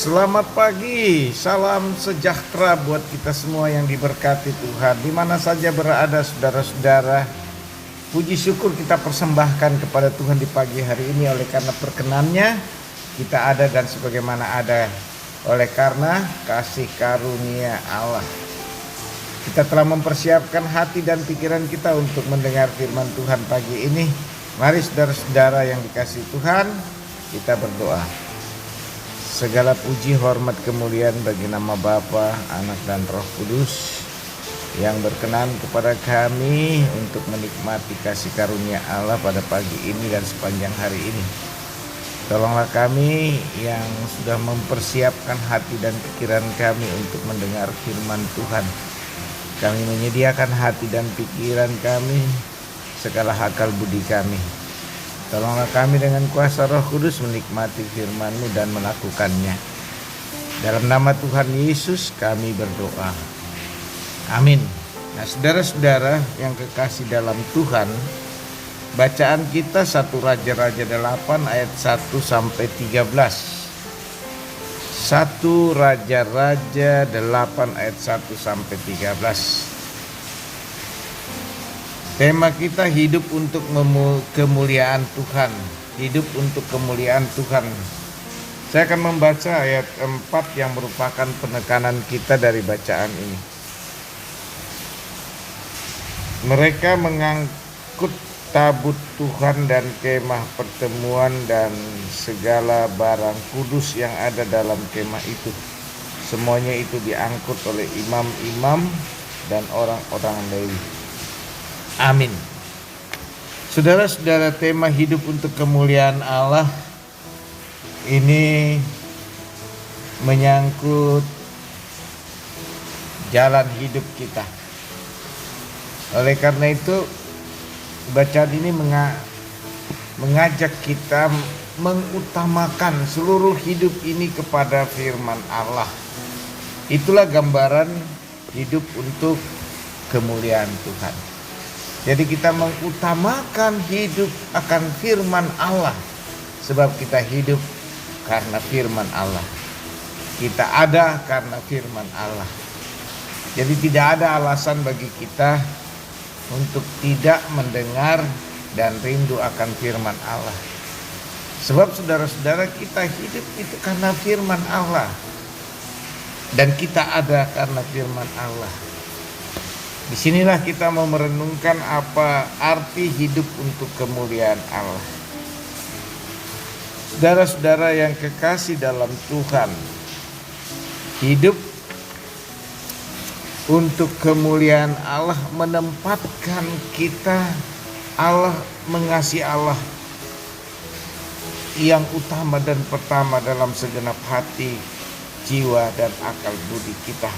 Selamat pagi, salam sejahtera buat kita semua yang diberkati Tuhan. Di mana saja berada saudara-saudara, puji syukur kita persembahkan kepada Tuhan di pagi hari ini oleh karena perkenannya kita ada dan sebagaimana ada oleh karena kasih karunia Allah. Kita telah mempersiapkan hati dan pikiran kita untuk mendengar firman Tuhan pagi ini. Mari saudara-saudara yang dikasihi Tuhan, kita berdoa. Segala puji, hormat, kemuliaan bagi nama Bapa, Anak dan Roh Kudus yang berkenan kepada kami untuk menikmati kasih karunia Allah pada pagi ini dan sepanjang hari ini. Tolonglah kami yang sudah mempersiapkan hati dan pikiran kami untuk mendengar firman Tuhan. Kami menyediakan hati dan pikiran kami, segala akal budi kami. Tolonglah kami dengan kuasa Roh Kudus menikmati firman-Mu dan melakukannya. Dalam nama Tuhan Yesus kami berdoa. Amin. Nah, saudara-saudara yang kekasih dalam Tuhan, bacaan kita 1 Raja-Raja 8 ayat 1 sampai 13. 1 Raja-Raja 8 ayat 1 sampai 13. Tema kita hidup untuk kemuliaan Tuhan. Hidup untuk kemuliaan Tuhan. Saya akan membaca ayat 4 yang merupakan penekanan kita dari bacaan ini. Mereka mengangkut tabut Tuhan dan kemah pertemuan dan segala barang kudus yang ada dalam kemah itu. Semuanya itu diangkut oleh imam-imam dan orang-orang Lewi. Amin. Saudara-saudara, tema hidup untuk kemuliaan Allah ini menyangkut jalan hidup kita. Oleh karena itu, bacaan ini mengajak kita mengutamakan seluruh hidup ini kepada firman Allah. Itulah gambaran hidup untuk kemuliaan Tuhan. Jadi kita mengutamakan hidup akan firman Allah. Sebab kita hidup karena firman Allah. Kita ada karena firman Allah. Jadi tidak ada alasan bagi kita untuk tidak mendengar dan rindu akan firman Allah. Sebab saudara-saudara, kita hidup itu karena firman Allah. Dan kita ada karena firman Allah. Disinilah kita mau merenungkan apa arti hidup untuk kemuliaan Allah. Saudara-saudara yang kekasih dalam Tuhan, hidup untuk kemuliaan Allah menempatkan kita Allah, mengasihi Allah yang utama dan pertama dalam segenap hati, jiwa, dan akal budi kita.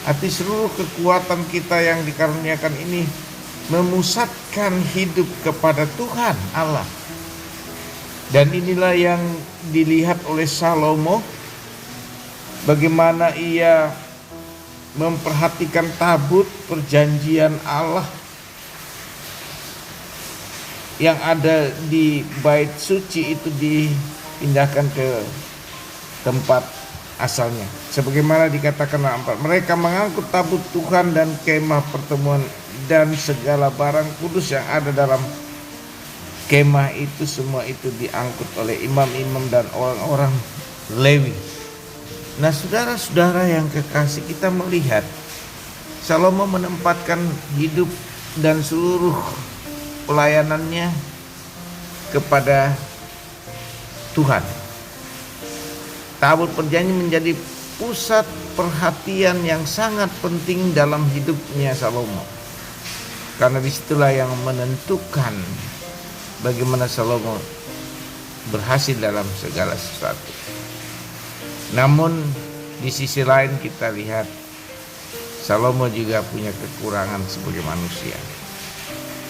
Arti seluruh kekuatan kita yang dikaruniakan ini memusatkan hidup kepada Tuhan Allah. Dan inilah yang dilihat oleh Salomo, bagaimana ia memperhatikan tabut perjanjian Allah yang ada di bait suci itu dipindahkan ke tempat asalnya. Sebagaimana dikatakan dalam 4, mereka mengangkut tabut Tuhan dan kemah pertemuan dan segala barang kudus yang ada dalam kemah itu, semua itu diangkut oleh imam-imam dan orang-orang Lewi. Nah, saudara-saudara yang kekasih, kita melihat Salomo menempatkan hidup dan seluruh pelayanannya kepada Tuhan. Tabut perjanjian menjadi pusat perhatian yang sangat penting dalam hidupnya Salomo. Karena disitulah yang menentukan bagaimana Salomo berhasil dalam segala sesuatu. Namun di sisi lain kita lihat Salomo juga punya kekurangan sebagai manusia.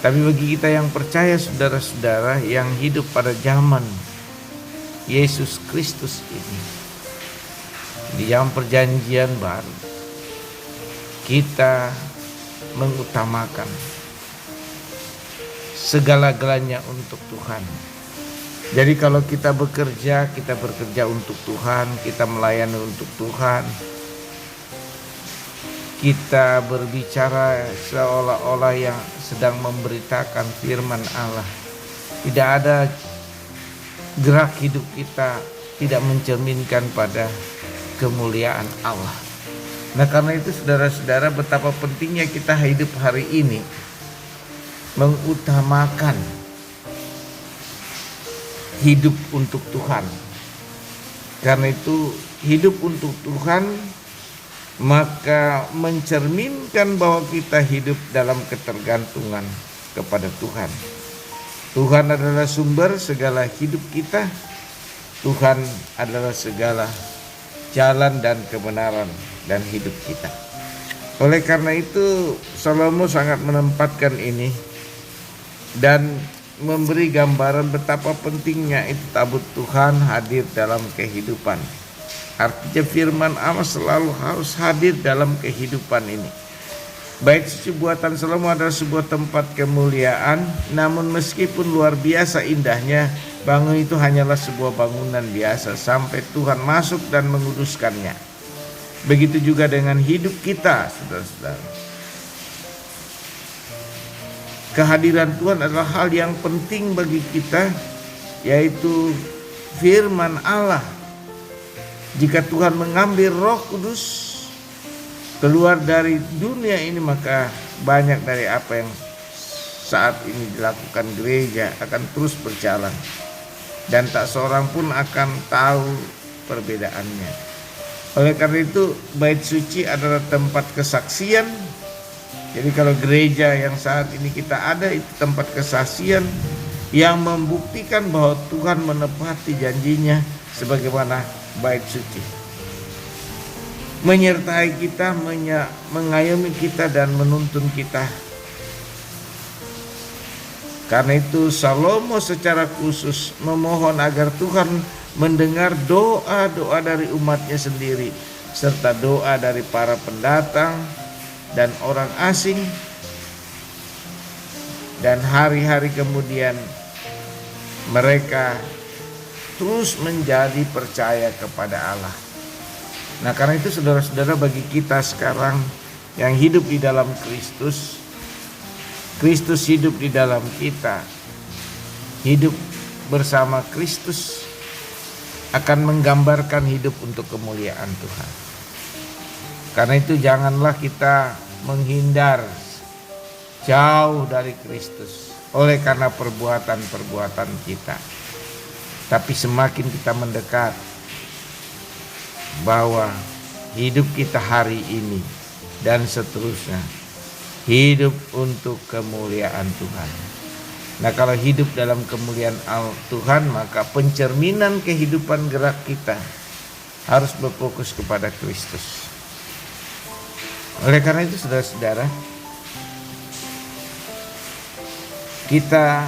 Tapi bagi kita yang percaya, saudara-saudara, yang hidup pada zaman Yesus Kristus ini, di zaman perjanjian baru, kita mengutamakan segala-galanya untuk Tuhan. Jadi kalau kita bekerja untuk Tuhan, kita melayani untuk Tuhan, kita berbicara seolah-olah yang sedang memberitakan firman Allah. Tidak ada gerak hidup kita tidak mencerminkan pada kemuliaan Allah. Nah, karena itu saudara-saudara, betapa pentingnya kita hidup hari ini mengutamakan hidup untuk Tuhan. Karena itu hidup untuk Tuhan maka mencerminkan bahwa kita hidup dalam ketergantungan kepada Tuhan. Tuhan adalah sumber segala hidup kita. Tuhan adalah segala jalan dan kebenaran dan hidup kita. Oleh karena itu Salomo sangat menempatkan ini dan memberi gambaran betapa pentingnya itu tabut Tuhan hadir dalam kehidupan. Artinya firman Allah selalu harus hadir dalam kehidupan ini. Bait suci buatan Salomo adalah sebuah tempat kemuliaan, namun meskipun luar biasa indahnya, bangun itu hanyalah sebuah bangunan biasa sampai Tuhan masuk dan menguduskannya. Begitu juga dengan hidup kita, saudara-saudara. Kehadiran Tuhan adalah hal yang penting bagi kita, yaitu firman Allah. Jika Tuhan mengambil Roh Kudus keluar dari dunia ini, maka banyak dari apa yang saat ini dilakukan gereja akan terus berjalan dan tak seorang pun akan tahu perbedaannya. Oleh karena itu bait suci adalah tempat kesaksian. Jadi kalau gereja yang saat ini kita ada itu tempat kesaksian yang membuktikan bahwa Tuhan menepati janjinya sebagaimana bait suci. Menyertai kita, mengayomi kita dan menuntun kita. Karena itu Salomo secara khusus memohon agar Tuhan mendengar doa-doa dari umatnya sendiri, serta doa dari para pendatang dan orang asing. Dan hari-hari kemudian mereka terus menjadi percaya kepada Allah. Nah, karena itu saudara-saudara, bagi kita sekarang yang hidup di dalam Kristus, Kristus hidup di dalam kita, hidup bersama Kristus akan menggambarkan hidup untuk kemuliaan Tuhan. Karena itu janganlah kita menghindar jauh dari Kristus oleh karena perbuatan-perbuatan kita. Tapi semakin kita mendekat, bahwa hidup kita hari ini dan seterusnya hidup untuk kemuliaan Tuhan. Nah, kalau hidup dalam kemuliaan Tuhan, maka pencerminan kehidupan gerak kita harus berfokus kepada Kristus. Oleh karena itu saudara-saudara, kita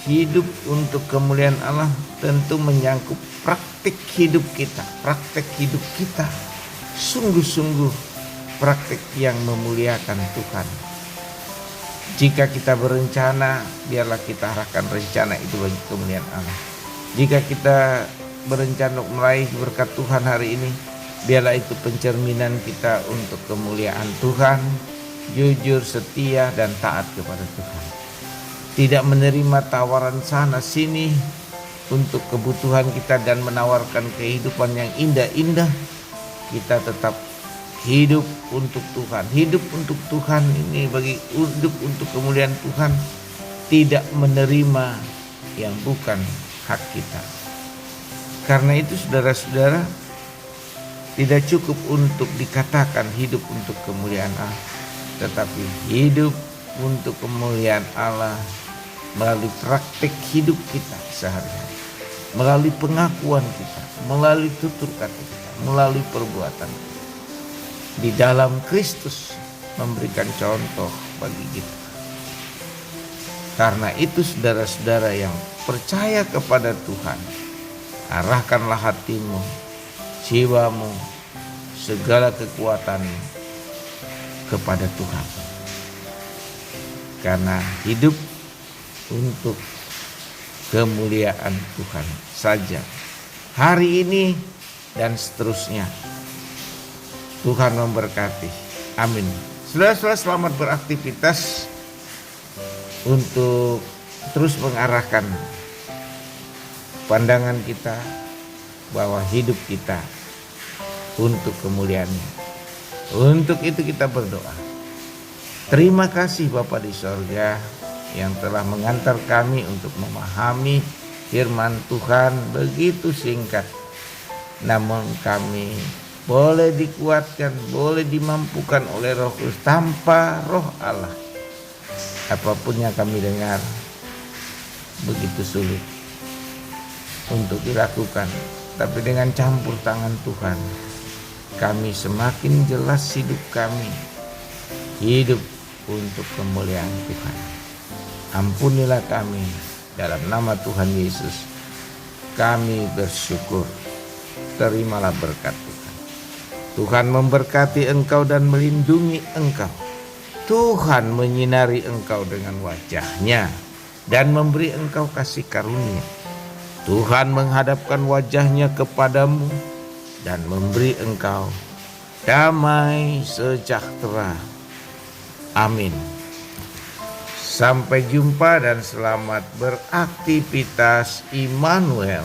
hidup untuk kemuliaan Allah tentu menyangkut praktik hidup kita. Praktik hidup kita sungguh-sungguh praktik yang memuliakan Tuhan. Jika kita berencana, biarlah kita arahkan rencana itu bagi kemuliaan Allah. Jika kita berencana meraih berkat Tuhan hari ini, biarlah itu pencerminan kita untuk kemuliaan Tuhan, jujur, setia, dan taat kepada Tuhan. Tidak menerima tawaran sana sini untuk kebutuhan kita dan menawarkan kehidupan yang indah-indah. Kita tetap hidup untuk Tuhan. Hidup untuk Tuhan ini bagi hidup untuk kemuliaan Tuhan, tidak menerima yang bukan hak kita. Karena itu saudara-saudara, tidak cukup untuk dikatakan hidup untuk kemuliaan Allah, tetapi hidup untuk kemuliaan Allah melalui praktik hidup kita sehari-hari, melalui pengakuan kita, melalui tutur kata kita, melalui perbuatan kita. Di dalam Kristus memberikan contoh bagi kita. Karena itu saudara-saudara yang percaya kepada Tuhan, arahkanlah hatimu, jiwamu, segala kekuatanmu kepada Tuhan. Karena hidup untuk kemuliaan Tuhan saja. Hari ini dan seterusnya. Tuhan memberkati. Amin. Saudara-saudara, selamat beraktivitas untuk terus mengarahkan pandangan kita bahwa hidup kita untuk kemuliaan-Nya. Untuk itu kita berdoa. Terima kasih Bapa di sorga yang telah mengantar kami untuk memahami firman Tuhan begitu singkat. Namun kami boleh dikuatkan, boleh dimampukan oleh Roh Kudus. Tanpa Roh Allah, apapun yang kami dengar begitu sulit untuk dilakukan. Tapi dengan campur tangan Tuhan, kami semakin jelas hidup kami, hidup untuk kemuliaan Tuhan. Ampunilah kami dalam nama Tuhan Yesus. Kami bersyukur. Terimalah berkat Tuhan. Tuhan memberkati engkau dan melindungi engkau. Tuhan menyinari engkau dengan wajah-Nya dan memberi engkau kasih karunia. Tuhan menghadapkan wajah-Nya kepadamu dan memberi engkau damai sejahtera. Amin. Sampai jumpa dan selamat beraktivitas. Immanuel